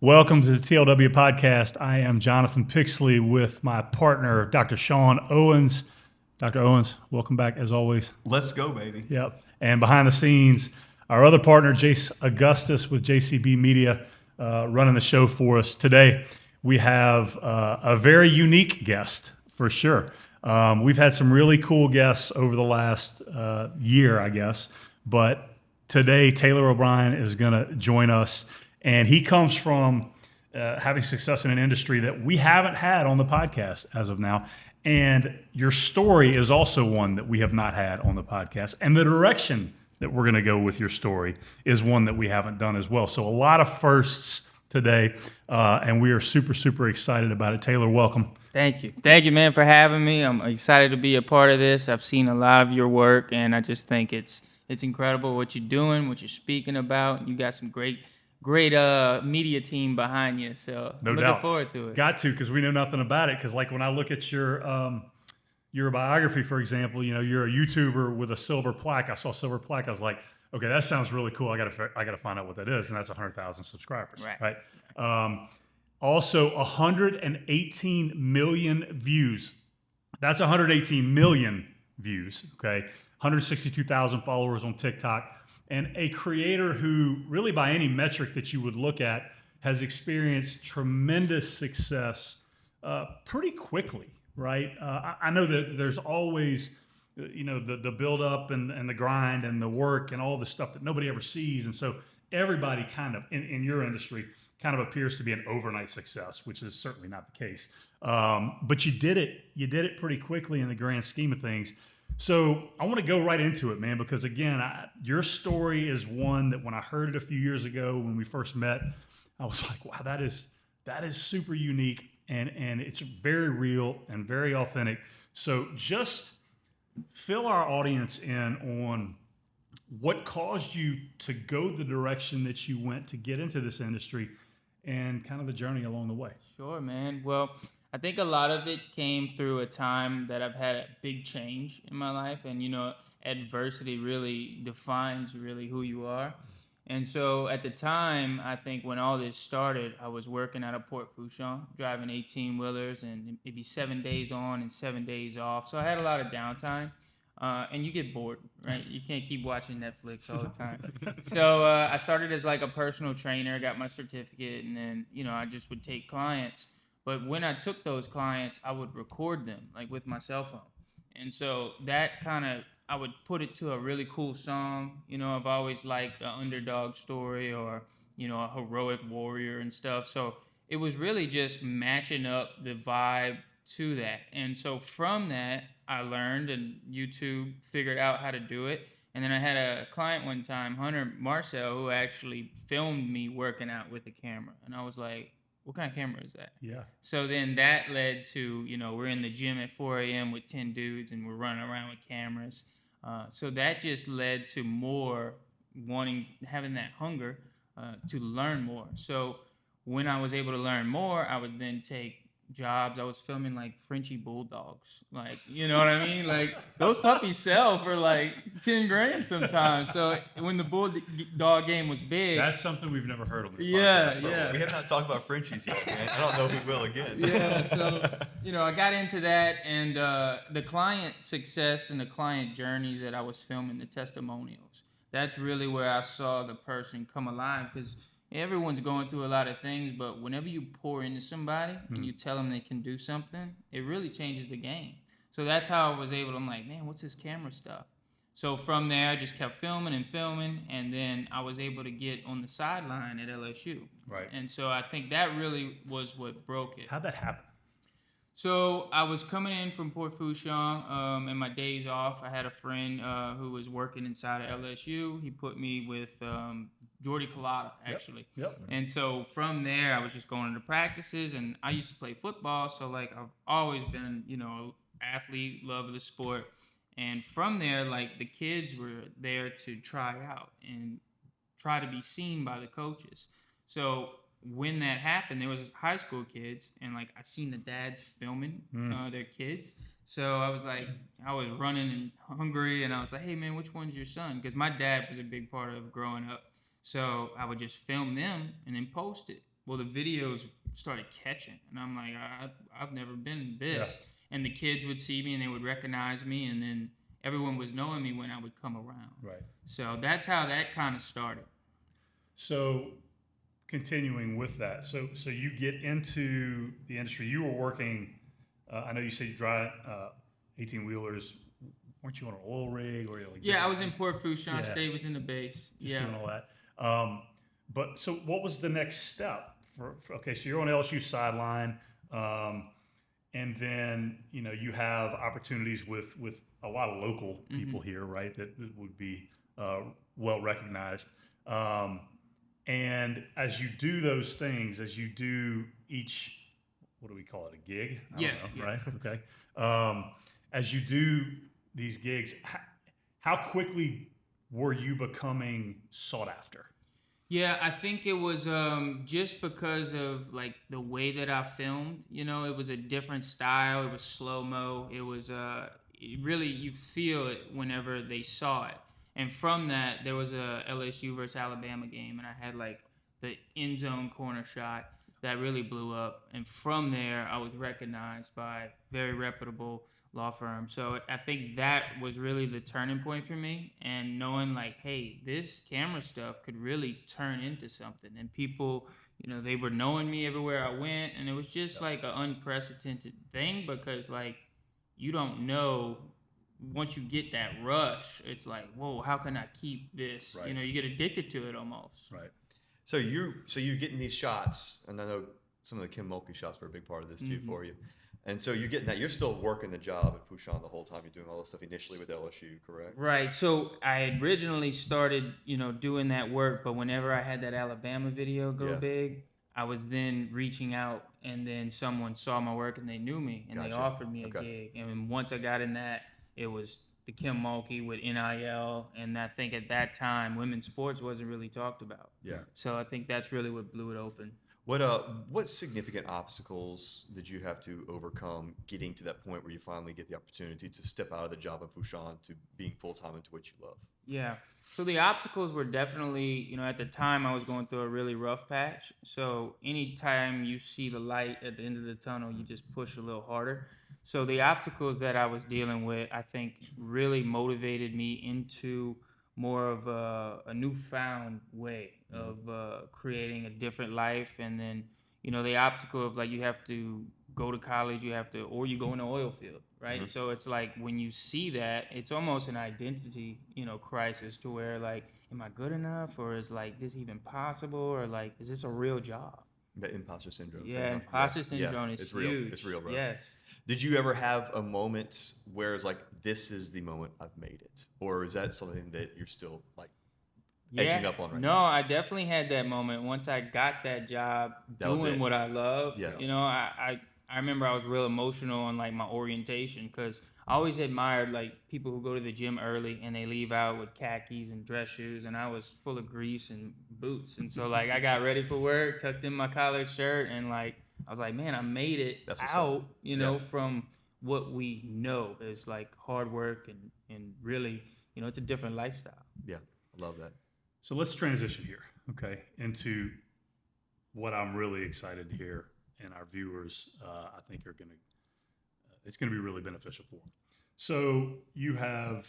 Welcome to the TLW podcast. I am Jonathan Pixley with my partner, Dr. Sean Owens. Dr. Owens, welcome back as always. Let's go, baby. Yep. And behind the scenes, our other partner, Jace Augustus with JCB Media, running the show for us. Today, we have a very unique guest for sure. We've had some really cool guests over the last year, I guess. But today, Taylor O'Brien is going to join us. And he comes from having success in an industry that we haven't had on the podcast as of now. And your story is also one that we have not had on the podcast. And the direction that we're going to go with your story is one that we haven't done as well. So a lot of firsts today, and we are super, super excited about it. Taylor, welcome. Thank you. Thank you, man, for having me. I'm excited to be a part of this. I've seen a lot of your work, and I just think it's incredible what you're doing, what you're speaking about. You got some great media team behind you, so No looking doubt. forward to it. Got to, because we know nothing about it. Because like when I look at your biography, for example, you know, you're a YouTuber with a silver plaque. I saw a silver plaque. I was like, okay, that sounds really cool. I gotta find out what that is, and that's 100,000 subscribers, right? Also, 118 million views. That's 118 million views. Okay, 162,000 followers on TikTok. And a creator who, really by any metric that you would look at, has experienced tremendous success pretty quickly, right? I know that there's always, you know, the build up and the grind and the work and all the stuff that nobody ever sees. And so everybody kind of, in your industry, kind of appears to be an overnight success, which is certainly not the case. But you did it pretty quickly in the grand scheme of things. So I want to go right into it, man, because again, your story is one that when I heard it a few years ago when we first met, I was like, wow, that is super unique and it's very real and very authentic. So just fill our audience in on what caused you to go the direction that you went to get into this industry and kind of the journey along the way. Sure, man. Well, I think a lot of it came through a time that I've had a big change in my life, and you know, adversity really defines really who you are. And so at the time, I think when all this started, I was working out of Port Fourchon, driving 18-wheelers, and it'd be 7 days on and 7 days off. So I had a lot of downtime, and you get bored, right? You can't keep watching Netflix all the time. So I started as like a personal trainer, got my certificate, and then, you know, I just would take clients. But when I took those clients, I would record them like with my cell phone. And so that kind of, I would put it to a really cool song. You know, I've always liked an underdog story or, you know, a heroic warrior and stuff. So it was really just matching up the vibe to that. And so from that, I learned and YouTube figured out how to do it. And then I had a client one time, Hunter Marcel, who actually filmed me working out with a camera. And I was like, what kind of camera is that? Yeah. So then that led to, you know, we're in the gym at 4 a.m. with 10 dudes and we're running around with cameras. So that just led to more having that hunger to learn more. So when I was able to learn more, I would then take jobs. I was filming like Frenchie bulldogs, like, you know what I mean? Like those puppies sell for like 10 grand sometimes. So when the bulldog game was big, That's something we've never heard on this yeah, podcast. yeah. We have not talked about Frenchies yet, man. I don't know if we will again. Yeah, so, you know, I got into that, and the client success and the client journeys that I was filming, the testimonials, that's really where I saw the person come alive, because everyone's going through a lot of things, but whenever you pour into somebody and you tell them they can do something, it really changes the game. So that's how I was able to, I'm like, man, what's this camera stuff? So from there, I just kept filming, and then I was able to get on the sideline at LSU. Right. And so I think that really was what broke it. How'd that happen? So I was coming in from Port Fourchon, and my days off, I had a friend who was working inside of LSU. He put me with Jordy Collada, actually. Yep. And so from there, I was just going to practices, and I used to play football. So like I've always been, you know, athlete, love the sport. And from there, like the kids were there to try out and try to be seen by the coaches. So when that happened, there was high school kids, and like I seen the dads filming their kids. So I was like, I was running and hungry, and I was like, hey man, which one's your son? Because my dad was a big part of growing up. So I would just film them and then post it. well, the videos started catching, and I'm like, I've never been this. And the kids would see me and they would recognize me, and then everyone was knowing me when I would come around. Right. So that's how that kind of started. So continuing with that, so you get into the industry. You were working. I know you said you drive 18-wheelers. Weren't you on an oil rig or like? Yeah, I was in Port Fourchon. Yeah. Stayed within the base. Just doing all that. But so what was the next step for okay, so you're on LSU sideline, and then you have opportunities with a lot of local people here, right? That would be well recognized. And as you do those things, as you do each, what do we call it, a gig? I don't know, right? Okay. As you do these gigs, how quickly were you becoming sought after? Yeah, I think it was just because of like the way that I filmed. It was a different style. It was slow-mo. It was really, you feel it whenever they saw it. And from that, there was a LSU versus Alabama game, and I had like the end zone corner shot that really blew up. And from there, I was recognized by very reputable law firm. So I think that was really the turning point for me, and knowing like, hey, this camera stuff could really turn into something. And people, they were knowing me everywhere I went, and it was just like an unprecedented thing, because like, you don't know, once you get that rush, it's like, whoa, how can I keep this? Right. You get addicted to it almost. Right. So you're getting these shots, and I know some of the Kim Mulkey shots were a big part of this too for you. And so you're getting that. You're still working the job at Fourchon the whole time. You're doing all this stuff initially with LSU, correct? Right. So I originally started, doing that work, but whenever I had that Alabama video go big, I was then reaching out, and then someone saw my work and they knew me, and they offered me a gig. And once I got in that, it was the Kim Mulkey with NIL, and I think at that time, women's sports wasn't really talked about. Yeah. So I think that's really what blew it open. What significant obstacles did you have to overcome getting to that point where you finally get the opportunity to step out of the job in Fourchon to being full-time into what you love? Yeah. So the obstacles were definitely, at the time I was going through a really rough patch. So anytime you see the light at the end of the tunnel, you just push a little harder. So the obstacles that I was dealing with, I think, really motivated me into more of a newfound way of creating a different life. And then, the obstacle of like, you have to go to college, or you go in the oil field, right? So it's like, when you see that, it's almost an identity, crisis, to where like, am I good enough? Or is like this even possible? Or like, is this a real job? The imposter syndrome. Yeah, imposter syndrome is it's huge. real. It's real, bro. Yes. Did you ever have a moment where it's like, this is the moment I've made it? Or is that something that you're still like edging up on right now? No, I definitely had that moment once I got that job doing what I love. Yeah. I remember I was real emotional on like my orientation, because I always admired like people who go to the gym early and they leave out with khakis and dress shoes, and I was full of grease and boots. And so like, I got ready for work, tucked in my collared shirt, and like, I was like, man, I made it out, from what we know is like hard work and really, it's a different lifestyle. Yeah, I love that. So let's transition here, okay, into what I'm really excited to hear, and our viewers, I think, are going to, it's going to be really beneficial for them. So you have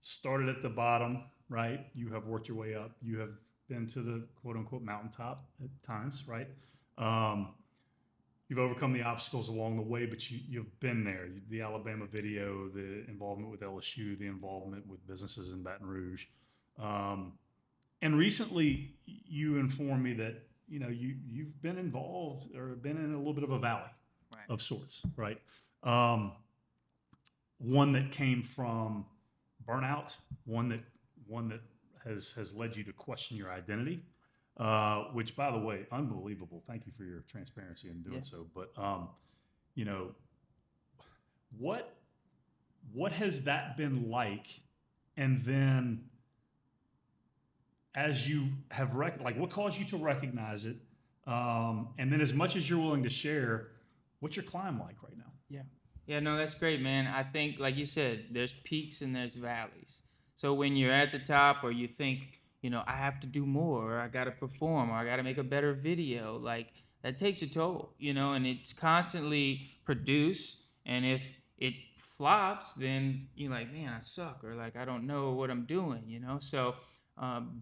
started at the bottom, right? You have worked your way up. You have been to the quote unquote mountaintop at times, right? You've overcome the obstacles along the way, but you've been there. The Alabama video, the involvement with LSU, the involvement with businesses in Baton Rouge. And recently you informed me that, you've been involved or been in a little bit of a valley of sorts, right? One that came from burnout, one that has led you to question your identity. Which, by the way, unbelievable. Thank you for your transparency in doing so. But, what has that been like? And then, as you have what caused you to recognize it? And then, as much as you're willing to share, what's your climb like right now? Yeah, no, that's great, man. I think, like you said, there's peaks and there's valleys. So when you're at the top, or you think, I have to do more, or I got to perform, or I got to make a better video. Like that takes a toll, and it's constantly produced. And if it flops, then you're like, man, I suck, or like I don't know what I'm doing. So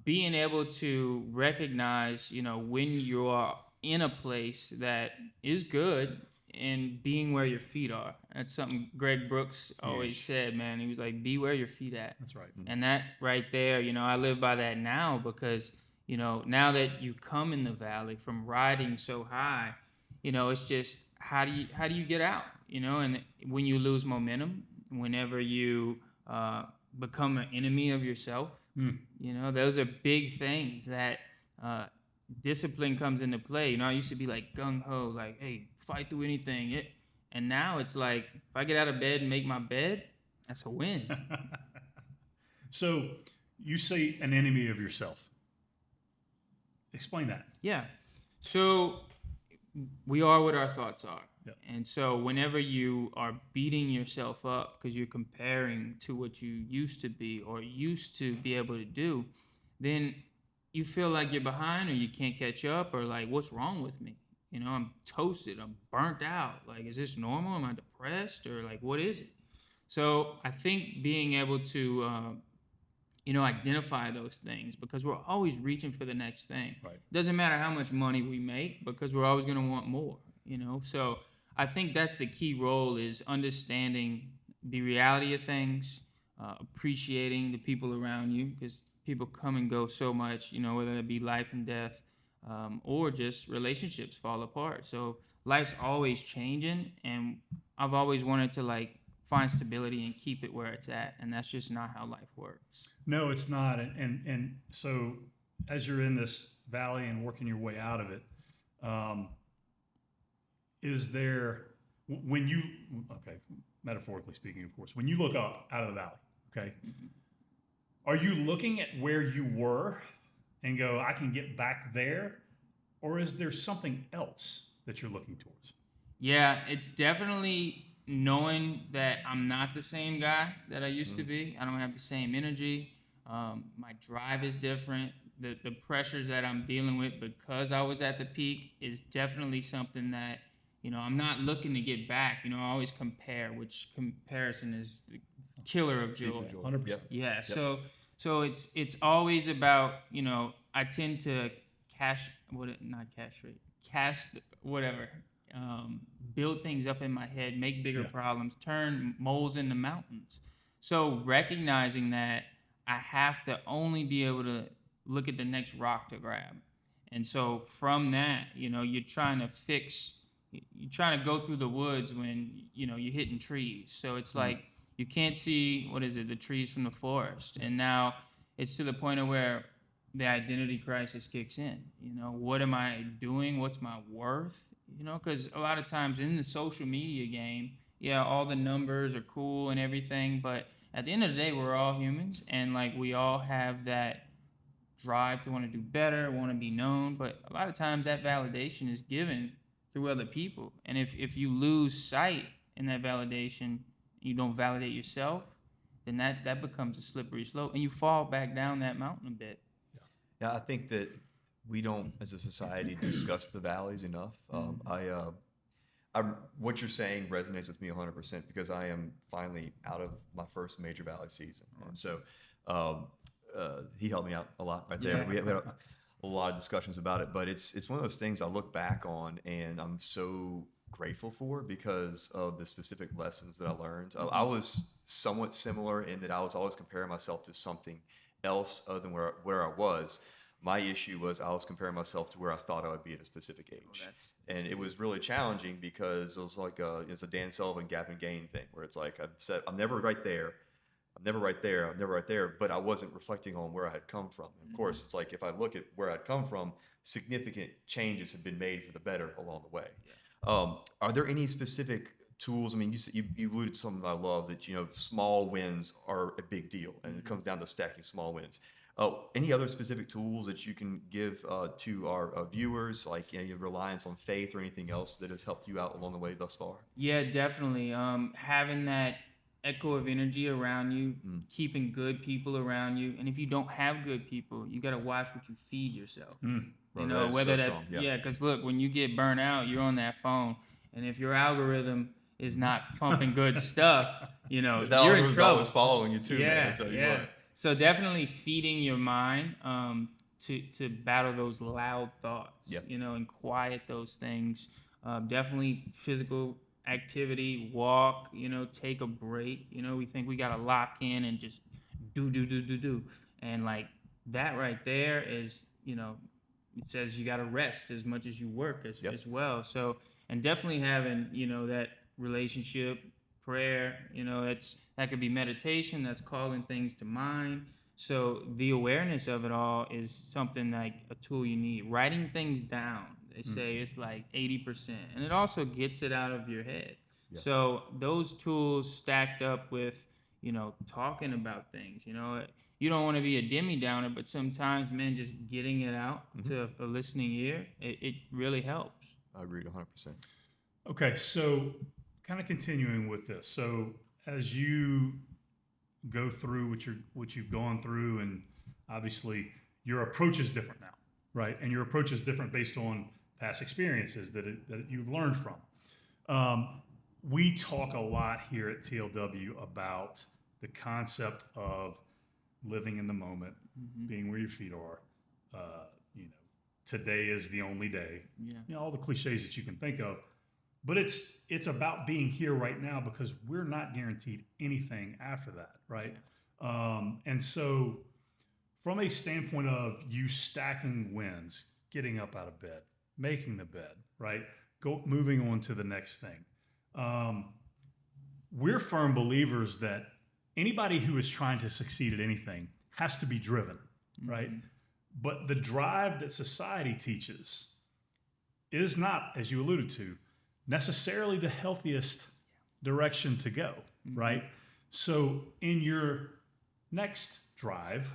being able to recognize, when you are in a place that is good and being where your feet are. That's something Greg Brooks always Huge. said, man. He was like, be where your feet at. That's right. And that right there, I live by that now because, now that you come in the valley from riding so high, it's just how do you get out? And when you lose momentum, whenever you become an enemy of yourself, those are big things that discipline comes into play. I used to be like gung ho, like, hey, fight through anything. And now it's like, if I get out of bed and make my bed, that's a win. So you say an enemy of yourself. Explain that. Yeah. So we are what our thoughts are. Yep. And so whenever you are beating yourself up because you're comparing to what you used to be or used to be able to do, then you feel like you're behind or you can't catch up or like, what's wrong with me? I'm toasted. I'm burnt out. Like, is this normal? Am I depressed? Or like, what is it? So I think being able to, identify those things because we're always reaching for the next thing. Right. Doesn't matter how much money we make because we're always going to want more, So I think that's the key role is understanding the reality of things, appreciating the people around you because people come and go so much, whether it be life and death or just relationships fall apart. So life's always changing, and I've always wanted to like find stability and keep it where it's at, and that's just not how life works. No, it's not. And so as you're in this valley and working your way out of it, is there, when you, okay, metaphorically speaking, of course, when you look up out of the valley, okay, are you looking at where you were and go, I can get back there? Or is there something else that you're looking towards? Yeah, it's definitely knowing that I'm not the same guy that I used to be. I don't have the same energy. My drive is different. The pressures that I'm dealing with because I was at the peak is definitely something that, I'm not looking to get back. I always compare, which comparison is the killer of joy. 100%. Yep. Yeah. Yep. So it's always about, I tend to build things up in my head, make bigger problems, turn moles into mountains. So recognizing that I have to only be able to look at the next rock to grab. And so from that, you're trying to go through the woods when, you're hitting trees. So it's like, you can't see, the trees from the forest. And now it's to the point of where the identity crisis kicks in. What am I doing? What's my worth? Because a lot of times in the social media game, all the numbers are cool and everything, but at the end of the day, we're all humans, and like we all have that drive to want to do better, want to be known. But a lot of times that validation is given through other people, and if you lose sight in that validation, you don't validate yourself, then that becomes a slippery slope, and you fall back down that mountain a bit. Yeah, I think that we don't, as a society, discuss the valleys enough. What you're saying resonates with me 100% because I am finally out of my first major valley season, and so he helped me out a lot right there. Yeah. We had a lot of discussions about it, but it's one of those things I look back on and I'm so grateful for because of the specific lessons that I learned. I was somewhat similar in that I was always comparing myself to something else other than where I was. My issue was I was comparing myself to where I thought I would be at a specific age. And it was really challenging because it was like it's a Dan Sullivan gap and gain thing where it's like I said, I'm never right there. I'm never right there. I'm never right there. But I wasn't reflecting on where I had come from. And of course, it's like if I look at where I'd come from, significant changes have been made for the better along the way. Are there any specific tools? I mean, you alluded to something I love that, small wins are a big deal and it comes down to stacking small wins. Any other specific tools that you can give to our viewers, like your reliance on faith or anything else that has helped you out along the way thus far? Yeah, definitely. Having that echo of energy around you, keeping good people around you. And if you don't have good people, you got to watch what you feed yourself. Bro, You that know, is whether so that, strong. yeah, because look, when you get burnt out, you're on that phone. And if your algorithm is not pumping good stuff, you know, That you're in algorithm's trouble. always following you too, man. I tell you Yeah. what. So definitely feeding your mind to battle those loud thoughts, Yep. you know, and quiet those things. Definitely physical activity, walk, you know, take a break. You know, we think we got to lock in and just do. And like that right there is, you know, it says you got to rest as much as you work as well. So, and definitely having, you know, that relationship, prayer, you know, that could be meditation, that's calling things to mind. So the awareness of it all is something like a tool you need. Writing things down, they say it's like 80%, and it also gets it out of your head. Yeah. So those tools stacked up with, you know, talking about things, you know, you don't want to be a Demi Downer, but sometimes, man, just getting it out to a listening ear, it really helps. I agree 100%. Okay, so kind of continuing with this. So as you go through what you've gone through, and obviously your approach is different now, right? And your approach is different based on past experiences that you've learned from. We talk a lot here at TLW about the concept of living in the moment, being where your feet are. You know, today is the only day. Yeah. You know, all the cliches that you can think of. But it's about being here right now, because we're not guaranteed anything after that, right? And so from a standpoint of you stacking wins, getting up out of bed, making the bed, right? Moving on to the next thing. We're firm believers that anybody who is trying to succeed at anything has to be driven, right? But the drive that society teaches is not, as you alluded to, necessarily the healthiest direction to go, right? So in your next drive,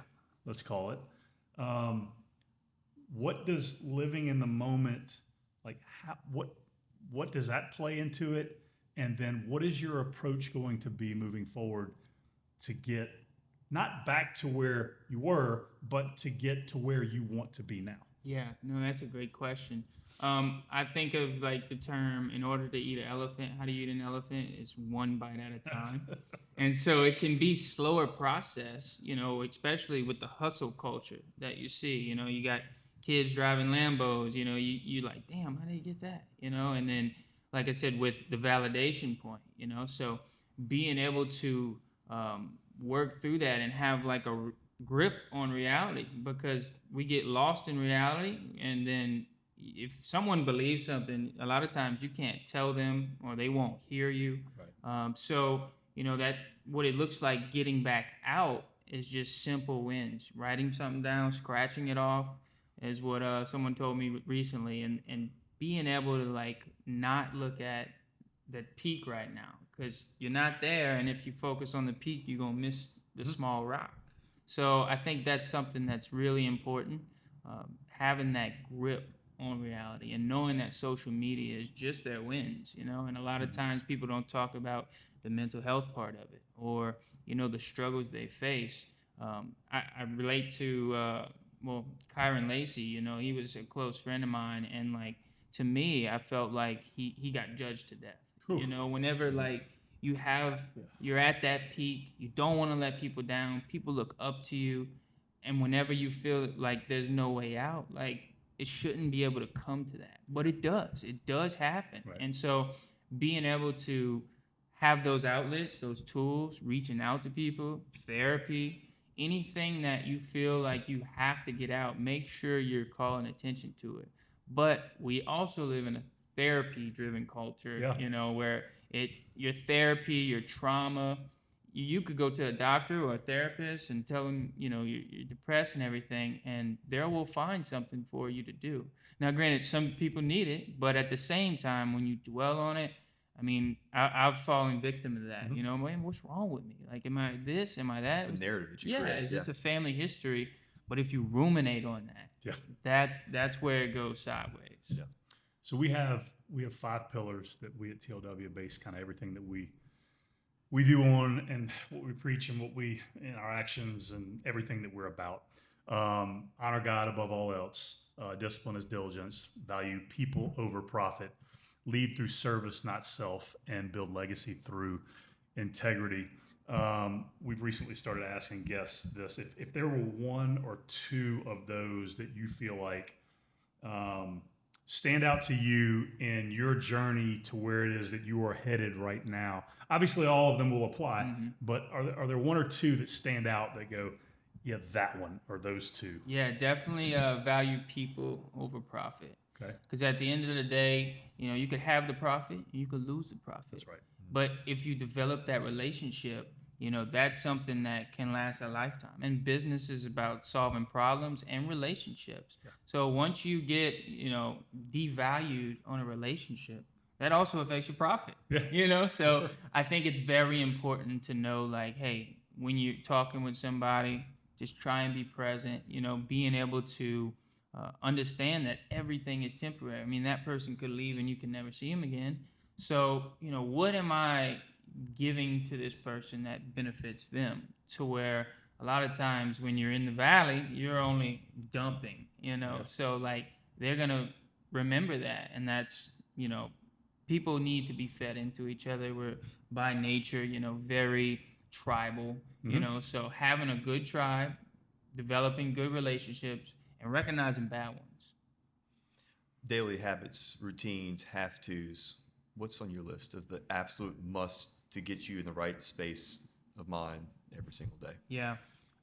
let's call it, what does living in the moment, like what does that play into it? And then what is your approach going to be moving forward to get not back to where you were, but to get to where you want to be now? Yeah, no, that's a great question. I think of like the term, in order to eat an elephant, how do you eat an elephant? It's one bite at a time. And so it can be slower process, you know, especially with the hustle culture that you see. You know, you got kids driving Lambos, you know, you like, damn, how do you get that? You know, and then, like I said, with the validation point, you know, so being able to work through that and have like a grip on reality, because we get lost in reality, and then if someone believes something, a lot of times you can't tell them or they won't hear you. Right. So, you know, that what it looks like getting back out is just simple wins. Writing something down, scratching it off is what someone told me recently, and being able to like not look at that peak right now, because you're not there, and if you focus on the peak, you're going to miss the small rock. So I think that's something that's really important, having that grip on reality and knowing that social media is just their wins, you know, and a lot of times people don't talk about the mental health part of it, or, you know, the struggles they face. I relate to, Kyron Lacey, you know, he was a close friend of mine, and like, to me, I felt like he got judged to death. Whew. You know, whenever like you're at that peak, you don't want to let people down, people look up to you, and whenever you feel like there's no way out, like, it shouldn't be able to come to that, but it does happen. Right. And so being able to have those outlets, those tools, reaching out to people, therapy, anything that you feel like you have to get out, make sure you're calling attention to it. But we also live in a therapy driven culture, you know, where your therapy, your trauma, you could go to a doctor or a therapist and tell them, you know, you're depressed and everything, and they will find something for you to do. Now, granted, some people need it, but at the same time, when you dwell on it, I mean, I've fallen victim to that. You know, man, what's wrong with me? Like, am I this? Am I that? It's a narrative that you create. It's just a family history. But if you ruminate on that, that's where it goes sideways. Yeah. So we have 5 pillars that we at TLW base kind of everything that we we do on and what we preach and what we in our actions and everything that we're about. Honor God above all else. Discipline is diligence. Value people over profit. Lead through service, not self, and build legacy through integrity. We've recently started asking guests this: if there were one or two of those that you feel like stand out to you in your journey to where it is that you are headed right now. Obviously, all of them will apply, but are there one or two that stand out that go, yeah, that one or those two? Yeah, definitely value people over profit. Okay, Because at the end of the day, you could have the profit, you could lose the profit. that's right. But if you develop that relationship, that's something that can last a lifetime. And business is about solving problems and relationships. Yeah. So once you get, devalued on a relationship, that also affects your profit. Yeah. So Sure. I think it's very important to know, like, hey, when you're talking with somebody, just try and be present, being able to understand that everything is temporary. I mean, that person could leave and you can never see him again. So, what am I giving to this person that benefits them, to where a lot of times when you're in the valley, you're only dumping, Yeah. So like they're going to remember that. And that's, people need to be fed into each other. We're by nature, very tribal, so having a good tribe, developing good relationships, and recognizing bad ones. Daily habits, routines, have tos. What's on your list of the absolute must to get you in the right space of mind every single day? Yeah,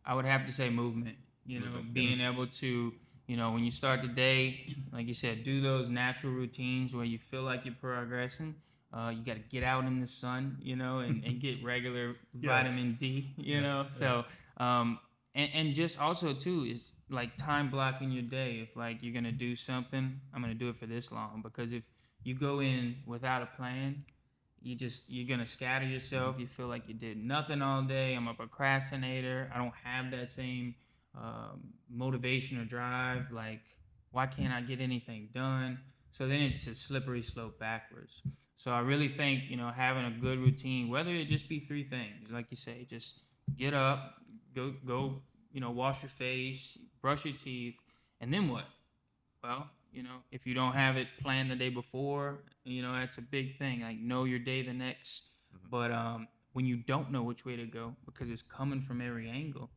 I would have to say movement. Being able to, when you start the day, like you said, do those natural routines where you feel like you're progressing. You got to get out in the sun, and get regular vitamin D, So, and just also too is like time blocking your day. If like you're gonna do something, I'm gonna do it for this long, because if you go in without a plan, you're gonna scatter yourself. You feel like you did nothing all day. I'm a procrastinator. I don't have that same motivation or drive. Like, why can't I get anything done? So then it's a slippery slope backwards. So I really think, having a good routine, whether it just be 3 things, like you say, just get up, go, wash your face, brush your teeth, and then what? Well, if you don't have it planned the day before, that's a big thing. Like, know your day the next. But when you don't know which way to go, because it's coming from every angle,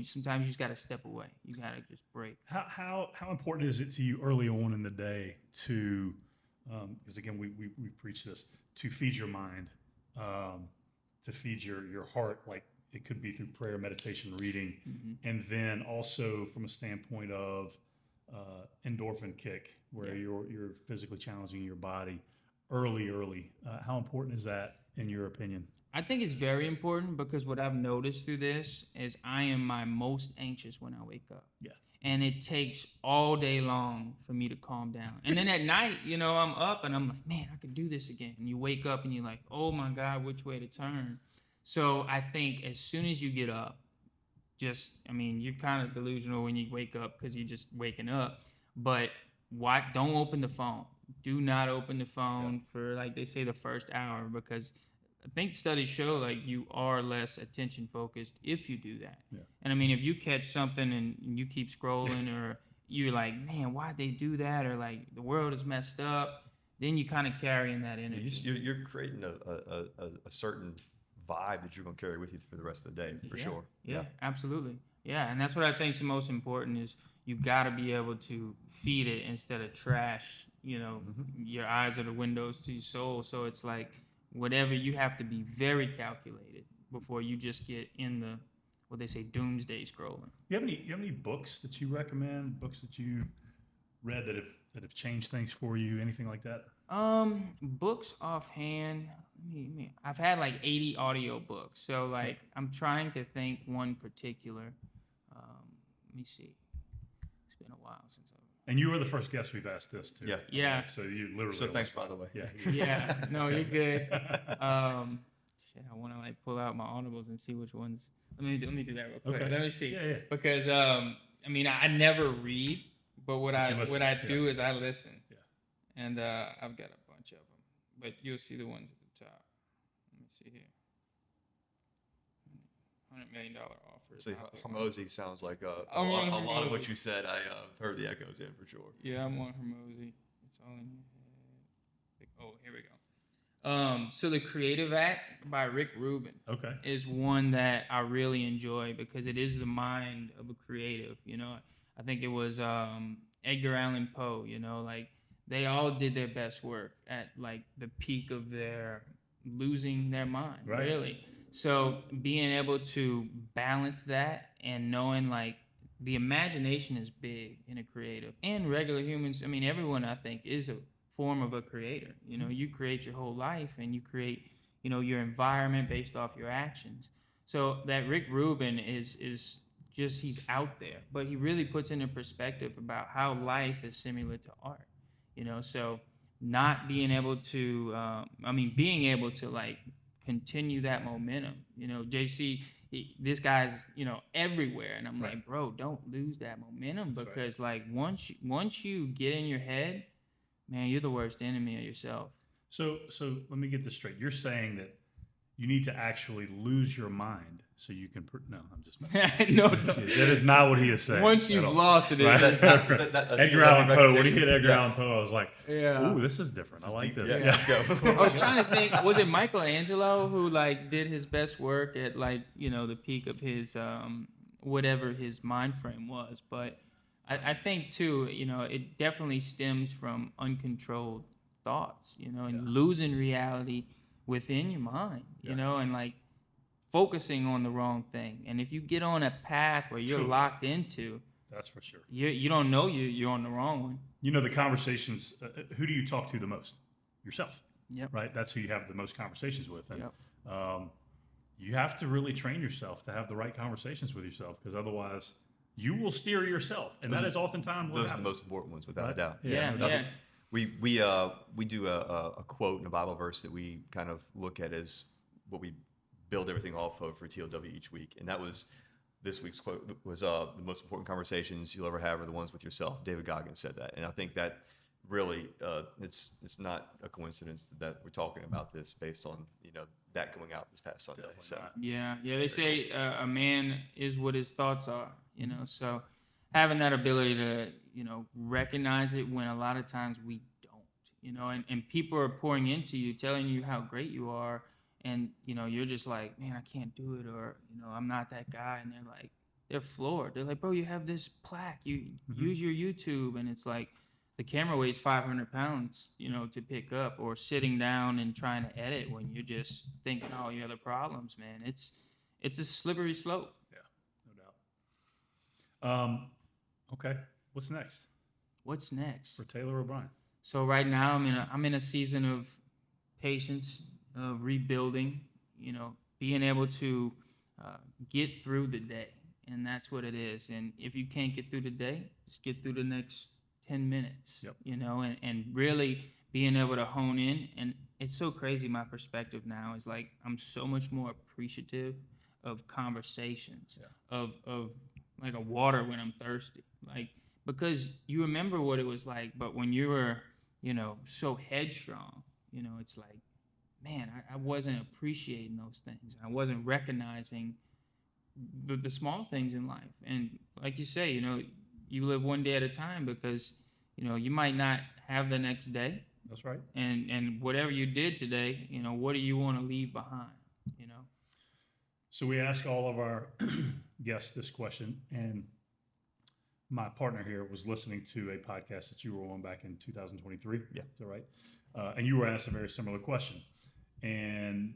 sometimes you just got to step away. You got to just break. How important is it to you early on in the day to, because again, we preach this, to feed your mind, to feed your heart, like it could be through prayer, meditation, reading, and then also from a standpoint of endorphin kick, where you're physically challenging your body early. How important is that in your opinion? I think it's very important, because what I've noticed through this is I am my most anxious when I wake up. Yeah. And it takes all day long for me to calm down. And then at night, I'm up and I'm like, man, I could do this again. And you wake up and you're like, oh my God, which way to turn? So I think as soon as you get up, you're kind of delusional when you wake up because you're just waking up. But don't open the phone. Do not open the phone for, like they say, the first hour, because I think studies show like you are less attention focused if you do that. Yeah. And if you catch something and you keep scrolling, or you're like, man, why'd they do that? Or like the world is messed up. Then you kind of carrying that energy. You're creating a certain vibe that you're going to carry with you for the rest of the day, for sure. Yeah, absolutely. Yeah, and that's what I think is the most important, is you got to be able to feed it instead of trash. Your eyes are the windows to your soul. So it's like, whatever, you have to be very calculated before you just get in the, what they say, doomsday scrolling. You have any books that you recommend? Books that you read that have changed things for you? Anything like that? Books offhand. I've had like 80 audio books, so like I'm trying to think one particular. Let me see. It's been a while since I've. And you were the first guest we've asked this to. Yeah. So you literally. So thanks, by the way. Yeah. Yeah. No, you're good. I want to like pull out my audibles and see which ones. Let me do that real quick. Okay. Let me see. Yeah. Because I never read, but what I do is I listen. Yeah. And I've got a bunch of them, but you'll see the ones at the top. Let me see here. $100 million offers. See, out there. Hormozy sounds like a I'm on lot of what Hormozy. you said. I heard the echoes in for sure. Yeah, I'm on Hormozy. It's all in your head. Oh, here we go. So the Creative Act by Rick Rubin Okay. is one that I really enjoy because it is the mind of a creative. You know, I think it was Edgar Allan Poe. You know, like they all did their best work at like the peak of their losing their mind. Right. Really. So being able to balance that and knowing like the imagination is big in a creative and regular humans. I mean, everyone I think is a form of a creator. You know, you create your whole life and you create, you know, your environment based off your actions. So that Rick Rubin is just he's out there, but he really puts into perspective about how life is similar to art. You know, so not being able to, being able to like continue that momentum. You know, JC, this guy's everywhere, and I'm Right. like, bro, don't lose that momentum. That's Because like once you get in your head, man, you're the worst enemy of yourself. So let me get this straight. You're saying that you need to actually lose your mind so you can. No, I'm just messing. No, That is not what he is saying. once you've at all. lost it, Right? it's Edgar Allan Poe. When he hit Edgar Allan Poe, I was like, yeah. "Ooh, this is different. I like this." Yeah, Yeah. let's go. I was trying to think, was it Michelangelo who like did his best work at like, the peak of his whatever his mind frame was? But I think too, it definitely stems from uncontrolled thoughts, and losing reality within your mind, and like focusing on the wrong thing. And if you get on a path where you're locked into, That's for sure. you don't know you're on the wrong one. The conversations. Who do you talk to the most? Yourself. Yep. Right. That's who you have the most conversations with. And Yep. you have to really train yourself to have the right conversations with yourself, because otherwise you will steer yourself, and that is oftentimes what Those are the happens. most important ones, without Right? a doubt. Yeah. I think we do a quote in a Bible verse that we kind of look at as what we build everything off of for TLW each week, and that was this week's quote was the most important conversations you'll ever have are the ones with yourself. David Goggins said that, and I think that really it's not a coincidence that we're talking about this based on that going out this past Sunday. Definitely So not. Yeah. They say a man is what his thoughts are, so having that ability to, recognize it when a lot of times we don't, and people are pouring into you, telling you how great you are. And, you're just like, man, I can't do it. Or, I'm not that guy. And they're floored. They're like, bro, you have this plaque, you use your YouTube. And it's like, the camera weighs 500 pounds, to pick up, or sitting down and trying to edit when you're just thinking all your other problems, man. It's a slippery slope. Yeah, no doubt. Okay. What's next What's next? for Taylor O'Brien? So right now I'm in a season of patience, of rebuilding, being able to get through the day. And that's what it is. And if you can't get through the day, just get through the next 10 minutes, Yep. And really being able to hone in. And it's so crazy. My perspective now is like, I'm so much more appreciative of conversations, of like a water when I'm thirsty, like, because you remember what it was like, but when you were, so headstrong, it's like, man, I wasn't appreciating those things. I wasn't recognizing the small things in life. And like you say, you live one day at a time, because you might not have the next day, That's right. and whatever you did today, what do you want to leave behind? So we ask all of our guests this question, and my partner here was listening to a podcast that you were on back in 2023. Yeah. Is that right? And you were asked a very similar question, and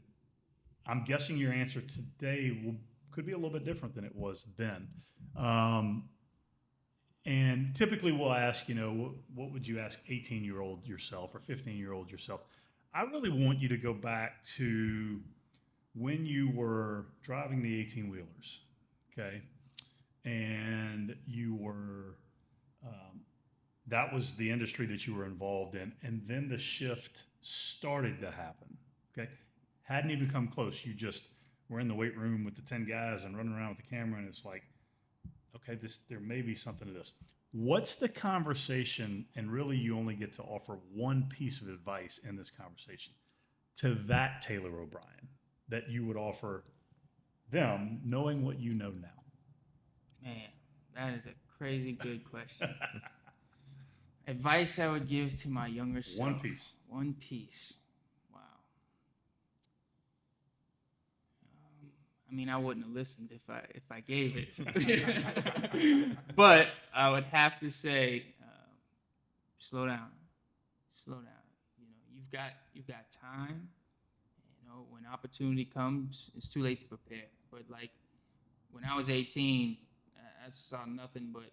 I'm guessing your answer today could be a little bit different than it was then. And typically we'll ask, what would you ask 18-year-old yourself or 15-year-old yourself? I really want you to go back to when you were driving the 18-wheelers, okay? And you were, that was the industry that you were involved in. And then the shift started to happen, okay? Hadn't even come close. You just were in the weight room with the 10 guys and running around with the camera, and it's like, okay, there may be something to this. What's the conversation, and really you only get to offer one piece of advice in this conversation, to that Taylor O'Brien that you would offer them knowing what you know now? Man, that is a crazy good question. Advice I would give to my younger self. One piece. One piece. Wow. I mean, I wouldn't have listened if I gave it. But I would have to say, slow down. Slow down. You know, you've got time. You know, when opportunity comes, it's too late to prepare. But like when I was 18, I saw nothing but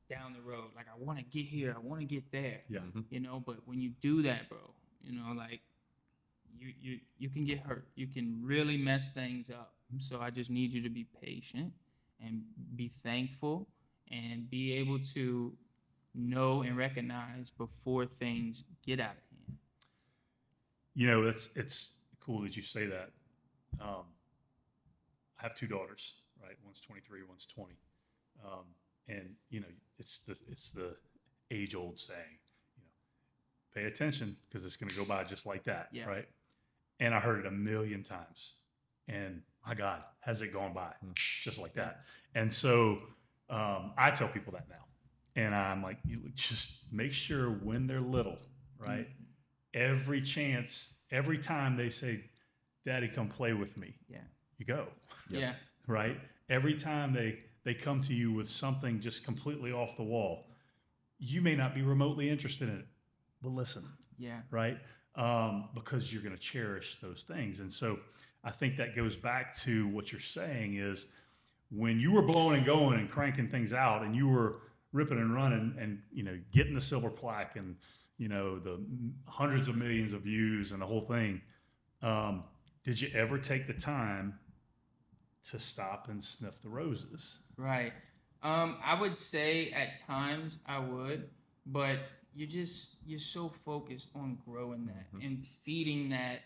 down the road. Like, I want to get here. I want to get there. Yeah. You know, but when you do that, bro, you know, like you can get hurt. You can really mess things up. So I just need you to be patient and be thankful and be able to know and recognize before things get out of hand. You know, it's cool that you say that. I have two daughters, right? One's 23, one's 20. And you know, it's the age-old saying, you know, pay attention because it's going to go by just like that, Yeah. right? And I heard it a million times, and my God, has it gone by just like that? And so I tell people that now, and I'm like, you just make sure when they're little, right? Every time they say, "Daddy, come play with me," Yeah. you go, Yeah. right? Every time they come to you with something just completely off the wall, you may not be remotely interested in it, but listen, Yeah. right? Because you're going to cherish those things. And so I think that goes back to what you're saying is when you were blowing and going and cranking things out and you were ripping and running and, you know, getting the silver plaque and, you know, the hundreds of millions of views and the whole thing, did you ever take the time to stop and sniff the roses? Right. I would say at times I would, but you're so focused on growing that and feeding that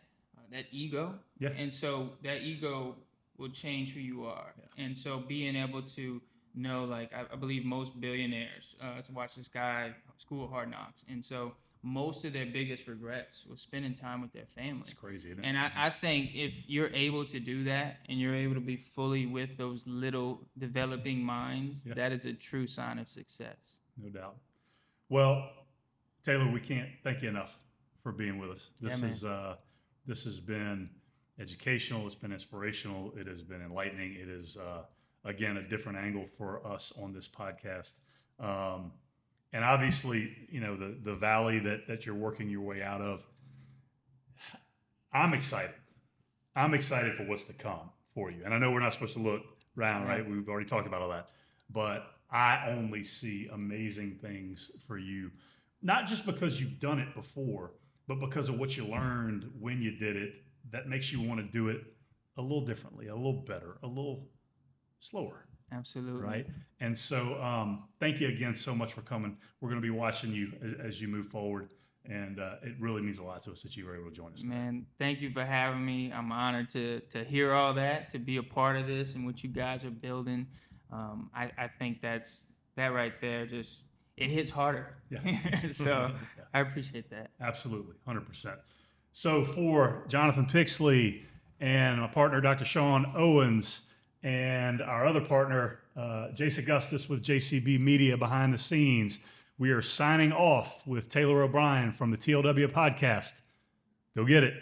ego. Yeah. And so that ego will change who you are. Yeah. And so being able to know, like, I believe most billionaires, to watch this guy, School of Hard Knocks. And so most of their biggest regrets was spending time with their family. It's crazy, isn't it? And I think if you're able to do that and you're able to be fully with those little developing minds, Yeah. that is a true sign of success. No doubt. Well, Taylor, we can't thank you enough for being with us. This has been educational. It's been inspirational. It has been enlightening. It is, again, a different angle for us on this podcast. And obviously, you know, the valley that you're working your way out of, I'm excited. I'm excited for what's to come for you. And I know we're not supposed to look around, right? We've already talked about all that. But I only see amazing things for you, not just because you've done it before, but because of what you learned when you did it that makes you want to do it a little differently, a little better, a little slower. Absolutely. Right. And so thank you again so much for coming. We're going to be watching you as you move forward. And it really means a lot to us that you were able to join us today. Man, thank you for having me. I'm honored to hear all that, to be a part of this and what you guys are building. I think that right there, just it hits harder. Yeah. So Yeah. I appreciate that. Absolutely. 100%. So for Jonathan Pixley and my partner, Dr. Sean Owens, and our other partner, Jace Augustus with JCB Media behind the scenes, we are signing off with Taylor O'Brien from the TLW podcast. Go get it.